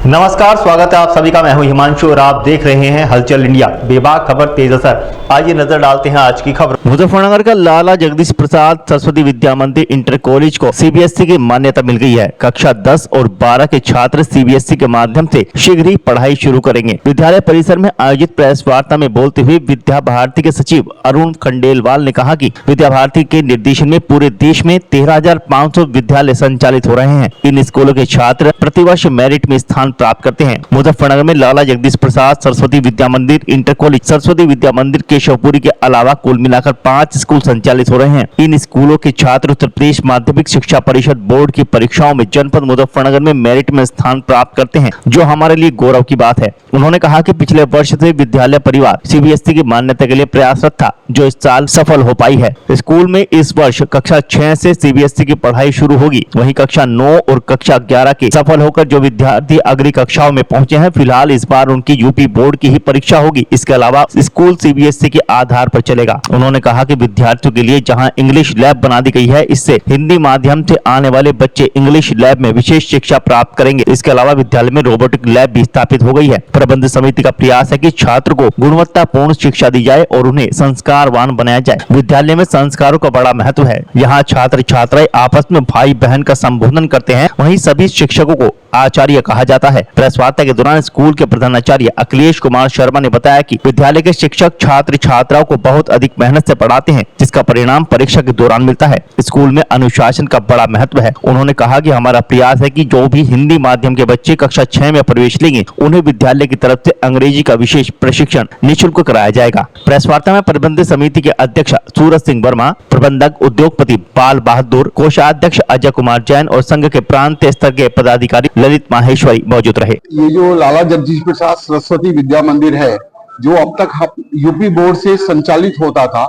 नमस्कार, स्वागत है आप सभी का। मैं हूं हिमांशु और आप देख रहे हैं हलचल इंडिया। बेबाक खबर तेज असर। आइए नजर डालते हैं आज की खबर। मुजफ्फरनगर का लाला जगदीश प्रसाद सरस्वती विद्या मंदिर इंटर कॉलेज को सीबीएसई की मान्यता मिल गई है। कक्षा 10 और 12 के छात्र सीबीएसई के माध्यम से शीघ्र ही पढ़ाई शुरू करेंगे। विद्यालय परिसर में आयोजित प्रेस वार्ता में बोलते हुए विद्या भारती के सचिव अरुण खंडेलवाल ने कहा कि विद्या भारती के निर्देशन में पूरे देश में 13,500 विद्यालय संचालित हो रहे हैं। इन स्कूलों के छात्र प्रतिवर्ष मेरिट में स्थान प्राप्त करते हैं। मुजफ्फरनगर में लाला जगदीश प्रसाद सरस्वती विद्या मंदिर इंटर कॉलेज, सरस्वती विद्या मंदिर केशवपुरी के अलावा कुल मिलाकर 5 स्कूल संचालित हो रहे हैं। इन स्कूलों के छात्र उत्तर प्रदेश माध्यमिक शिक्षा परिषद बोर्ड की परीक्षाओं में जनपद मुजफ्फरनगर में मेरिट में स्थान प्राप्त करते हैं, जो हमारे लिए गौरव की बात है। उन्होंने कहा कि पिछले वर्ष से विद्यालय परिवार सीबीएसई की मान्यता के लिए प्रयासरत था, जो इस साल सफल हो पाई है। स्कूल में इस वर्ष कक्षा 6 से सीबीएसई की पढ़ाई शुरू होगी। वहीं कक्षा 9 और कक्षा 11 के सफल होकर जो विद्यार्थी अगली कक्षाओं में पहुंचे हैं, फिलहाल इस बार उनकी यूपी बोर्ड की ही परीक्षा होगी। इसके अलावा स्कूल सीबीएसई के आधार पर चलेगा। उन्होंने कहा कि विद्यार्थियों के लिए जहां इंग्लिश लैब बना दी गई है, इससे हिंदी माध्यम से आने वाले बच्चे इंग्लिश लैब में विशेष शिक्षा प्राप्त करेंगे। इसके अलावा विद्यालय में रोबोटिक लैब भी स्थापित हो गई है। प्रबंध समिति का प्रयास है कि छात्र को गुणवत्तापूर्ण शिक्षा दी जाए और उन्हें संस्कारवान बनाया जाए। विद्यालय में संस्कारों का बड़ा महत्व है। यहाँ छात्र छात्राएं आपस में भाई बहन का संबोधन करते हैं। वहीं सभी शिक्षकों को आचार्य कहा जाता है। प्रेस वार्ता के दौरान स्कूल के प्रधानाचार्य अखिलेश कुमार शर्मा ने बताया कि विद्यालय के शिक्षक छात्र छात्राओं को बहुत अधिक मेहनत से पढ़ाते हैं, जिसका परिणाम परीक्षा के दौरान मिलता है। स्कूल में अनुशासन का बड़ा महत्व है। उन्होंने कहा कि हमारा प्रयास है कि जो भी हिंदी माध्यम के बच्चे कक्षा 6 में प्रवेश लेंगे, उन्हें विद्यालय की तरफ से अंग्रेजी का विशेष प्रशिक्षण निःशुल्क कराया जाएगा। प्रेस वार्ता में प्रबंध समिति के अध्यक्ष सूरज सिंह वर्मा, प्रबंधक उद्योगपति बाल बहादुर, कोषाध्यक्ष अजय कुमार जैन और संघ के प्रांत स्तर के पदाधिकारी ललित माहेश्वरी मौजूद रहे। ये जो लाला जगदीश प्रसाद सरस्वती विद्या मंदिर है, जो अब तक यूपी बोर्ड से संचालित होता था,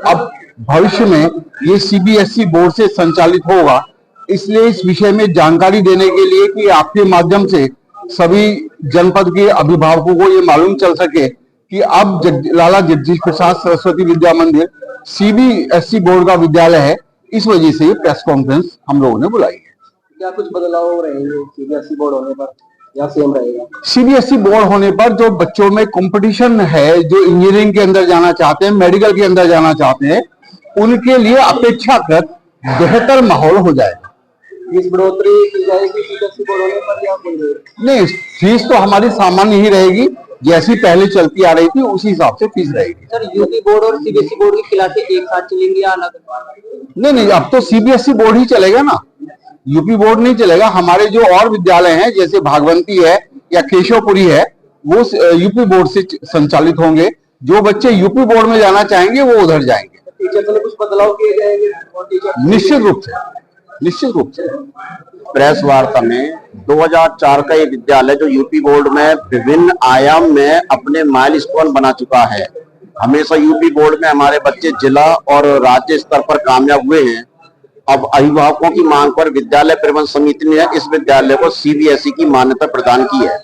अब भविष्य में ये सीबीएसई बोर्ड से संचालित होगा। इसलिए इस विषय में जानकारी देने के लिए कि आपके माध्यम से सभी जनपद के अभिभावकों को ये मालूम चल सके कि अब लाला जगदीश प्रसाद सरस्वती विद्या मंदिर सीबीएसई बोर्ड का विद्यालय है। इस वजह से ये प्रेस कॉन्फ्रेंस हम लोगों ने बुलाई है। क्या कुछ बदलाव रहेंगे सीबीएसई बोर्ड होने पर या सेम रहेगा? सीबीएसई बोर्ड होने पर जो बच्चों में कंपटीशन है, जो इंजीनियरिंग के अंदर जाना चाहते हैं, मेडिकल के अंदर जाना चाहते हैं, उनके लिए अपेक्षाकृत बेहतर माहौल हो जाएगा। फीस बढ़ोतरी की जाएगी सीबीएसई बोर्ड होने पर या नहीं, फीस तो हमारी सामान्य ही रहेगी, जैसी पहले चलती आ रही थी उसी हिसाब से फीस रहेगी। सर, यूपी बोर्ड और सीबीएसई बोर्ड की क्लासें एक साथ चलेंगी या अलग? नहीं, अब तो सीबीएसई बोर्ड ही चलेगा ना, यूपी बोर्ड नहीं चलेगा। हमारे जो और विद्यालय हैं, जैसे भागवंती है या केशवपुरी है, वो यूपी बोर्ड से संचालित होंगे। जो बच्चे यूपी बोर्ड में जाना चाहेंगे वो उधर जाएंगे। टीचर में कुछ बदलाव किए जाएंगे और टीचर निश्चित रूप से प्रेस वार्ता में 2004 का ये विद्यालय जो यूपी बोर्ड में विभिन्न आयाम में अपने माइलस्टोन बना चुका है। हमेशा यूपी बोर्ड में हमारे बच्चे जिला और राज्य स्तर पर कामयाब हुए हैं। अब अभिभावकों की मांग पर विद्यालय प्रबंध समिति ने इस विद्यालय को सीबीएसई की मान्यता प्रदान की है,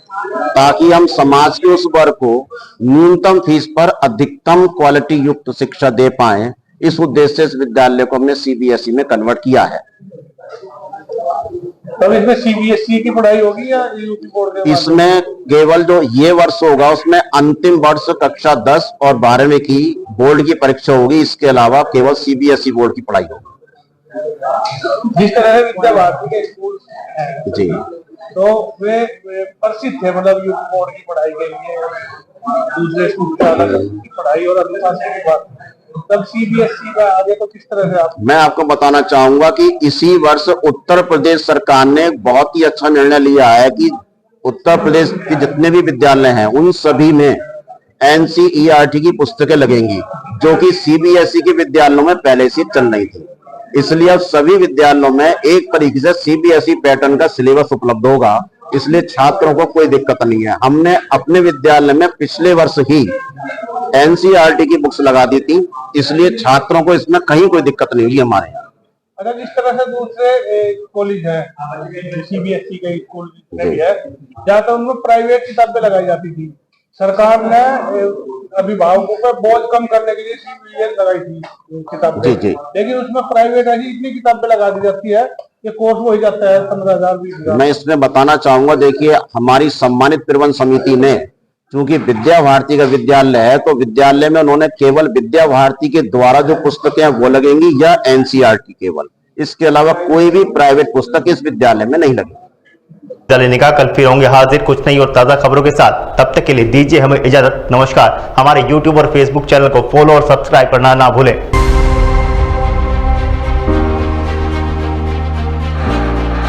ताकि हम समाज के उस वर्ग को न्यूनतम फीस पर अधिकतम क्वालिटी युक्त शिक्षा दे पाएं। इस उद्देश्य से इस विद्यालय को हमने सीबीएसई में कन्वर्ट किया है। तब इसमें सीबीएसई की पढ़ाई होगी या यूपी बोर्ड के? इसमें केवल जो ये वर्ष होगा उसमें अंतिम वर्ष कक्षा 10 और 12वीं की बोर्ड की परीक्षा होगी। इसके अलावा केवल सीबीएसई बोर्ड की पढ़ाई होगी। जिस तरह से विद्या भारती के स्कूल जी, तो वे प्रसिद्ध थे, मतलब यूपी बोर्ड की पढ़ाई के लिए, दूसरे स्कूल के अलग की पढ़ाई और अनुशासन की बात। तब सीबीएसई का आगे तो किस तरह से मैं आपको बताना चाहूंगा कि इसी वर्ष उत्तर प्रदेश सरकार ने बहुत ही अच्छा निर्णय लिया है कि उत्तर प्रदेश के जितने भी विद्यालय हैं उन सभी में एनसीईआरटी की पुस्तकें लगेंगी, जो कि सीबीएसई के विद्यालयों में पहले से चल रही थी। इसलिए अब सभी विद्यालयों में एक तरीके से सीबीएसई पैटर्न का सिलेबस उपलब्ध होगा। इसलिए छात्रों को कोई दिक्कत नहीं है। हमने अपने विद्यालय में पिछले वर्ष ही एनसीईआरटी की बुक्स लगा दी थी, इसलिए छात्रों को इसमें कहीं कोई दिक्कत नहीं हुई हमारे यहाँ। अगर इस तरह से दूसरे कॉलेज है, सीबीएसई के स्कूल भी है, ज्यादातर उनमें प्राइवेट किताबें लगाई जाती थी। सरकार ने अभिभावकों पर बोझ कम करने के लिए सीबीएसई लगाई थी किताबें, लेकिन उसमें प्राइवेट ऐसी इतनी किताबें लगा दी जाती है ये कोर्स हो ही जाता है 15,000 20,000। मैं इसमें बताना चाहूंगा, देखिए हमारी सम्मानित प्रबंध समिति ने, चूंकि विद्या भारती का विद्यालय है, तो विद्यालय में उन्होंने केवल विद्या भारती के द्वारा जो पुस्तकें हैं वो लगेंगी या एनसीईआरटी केवल, इसके अलावा कोई भी प्राइवेट पुस्तक इस विद्यालय में नहीं लगेगी। लेने का कल फिर होंगे हाजिर कुछ नई और ताजा खबरों के साथ। तब तक के लिए दीजिए हमें इजाजत। नमस्कार। हमारे YouTube और Facebook चैनल को फॉलो और सब्सक्राइब करना ना भूलें।